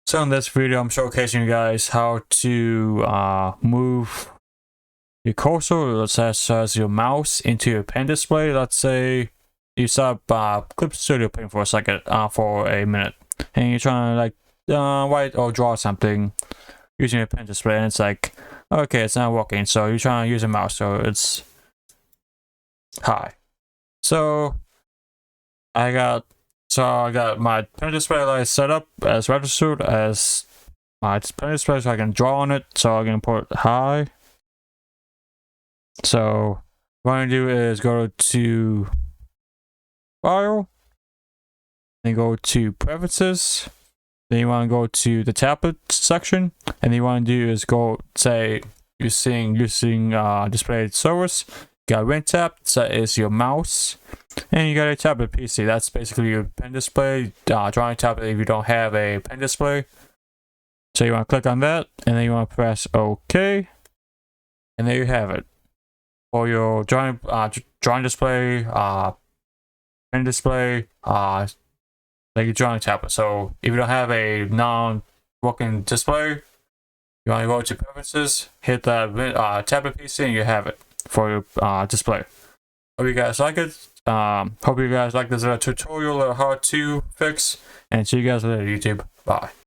So in this video, I'm showcasing you guys how to move your cursor, such as your mouse, into your pen display. Let's say you stop Clip Studio Paint for a second, for a minute, and you're trying to write or draw something using your pen display, and it's like, okay, it's not working. So you're trying to use a mouse, so it's high. So I got my pen display light set up as registered as my pen display, so I can draw on it. So I'm gonna put high. So what I'm gonna do is go to File, then go to Preferences. Then you want to go to the tablet section, and you want to do is go say using display service. You got Ring Tab, that is your mouse, and you got a tablet PC. That's basically your pen display. Drawing tablet if you don't have a pen display. So you want to click on that, and then you want to press OK, and there you have it for your drawing display, pen display, like your drawing tablet. So if you don't have a non-working display, you want to go to Preferences, hit that tablet PC, and you have it for your display. Hope you guys like it. Hope you guys like this tutorial or how to fix, and see you guys later, YouTube. Bye.